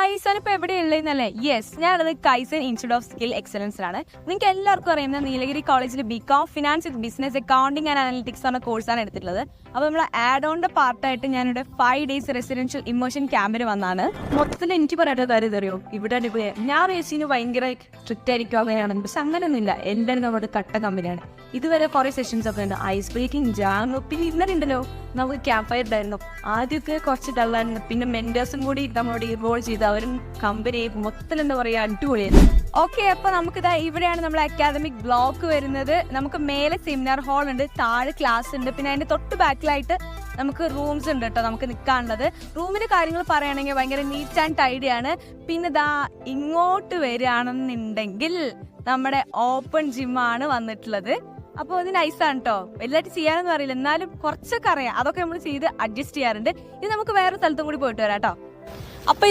Guys ഇപ്പൊ എവിടെയുള്ളതെന്നല്ലേ? Yes, ഞാനത് കൈസൻ ഇൻസ്റ്റിറ്റ്യൂട്ട് ഓഫ് സ്കിൽ എക്സലൻസിലാണ്. നിങ്ങൾക്ക് എല്ലാവർക്കും അറിയുന്ന നീലഗിരി കോളേജിൽ BCom finance with business accounting and analytics എന്ന കോഴ്സാണ് എടുത്തിട്ടുള്ളത്. അപ്പോൾ നമ്മൾ ആഡ് ഓണിന്റെ പാർട്ടായിട്ട് ഞാനിവിടെ 5 days റെസിഡൻഷ്യൽ ഇമോഷൻ ക്യാമ്പിന് വന്നാണ്. മൊത്തത്തിൽ എനിക്ക് പറയാത്ത കാര്യം അറിയോ, ഇവിടെ ഞാൻ റേസിന് ഭയങ്കര സ്ട്രിക്റ്റ് ആയിരിക്കും അങ്ങനെയാണ്, പക്ഷെ അങ്ങനെയൊന്നുമില്ല. എല്ലാവരും നമ്മുടെ കട്ട കമ്പനിയാണ്. ഇതുവരെ കുറെ സെഷൻസ് ഒക്കെ ഉണ്ട്, ഐസ് ബ്രേക്കിംഗ്, ജാങ്, പിന്നെ ഇന്നലെ ഉണ്ടല്ലോ നമുക്ക് ക്യാമ്പ് ഫയർ ഉണ്ടായിരുന്നു. ആദ്യമൊക്കെ കുറച്ച് ഡള്ളായിരുന്നു, പിന്നെ മെന്റേഴ്സും കൂടി നമ്മളോട് ഇൻവോൾവ് ചെയ്ത് അവരും കമ്പനി മൊത്തത്തിൽ എന്താ പറയുക അടിപൊളിയായിരുന്നു. ഓക്കെ, അപ്പോൾ നമുക്കിതാ ഇവിടെയാണ് നമ്മൾ അക്കാദമിക് ബ്ലോക്ക് വരുന്നത്. നമുക്ക് മേലെ സെമിനാർ ഹാൾ ഉണ്ട്, താഴെ ക്ലാസ് ഉണ്ട്, പിന്നെ അതിന്റെ തൊട്ട് ബാക്കിലായിട്ട് നമുക്ക് റൂംസ് ഉണ്ട് കേട്ടോ നമുക്ക് നിൽക്കാനുള്ളത്. റൂമിന്റെ കാര്യങ്ങൾ പറയുകയാണെങ്കിൽ ഭയങ്കര നീറ്റ് ആൻഡ് ടൈഡി ആണ്. പിന്നെ ഇതാ ഇങ്ങോട്ട് വരികയാണെന്നുണ്ടെങ്കിൽ നമ്മുടെ ഓപ്പൺ ജിമ്മാണ് വന്നിട്ടുള്ളത്. അപ്പോൾ ഇത് നൈസാണ് കേട്ടോ. വലുതായിട്ട് ചെയ്യാനൊന്നും അറിയില്ല, എന്നാലും കുറച്ചൊക്കെ അറിയാം. അതൊക്കെ നമ്മൾ ചെയ്ത് അഡ്ജസ്റ്റ് ചെയ്യാറുണ്ട്. ഇത് നമുക്ക് വേറെ സ്ഥലത്തും കൂടി പോയിട്ട് വരാം കേട്ടോ. അപ്പോൾ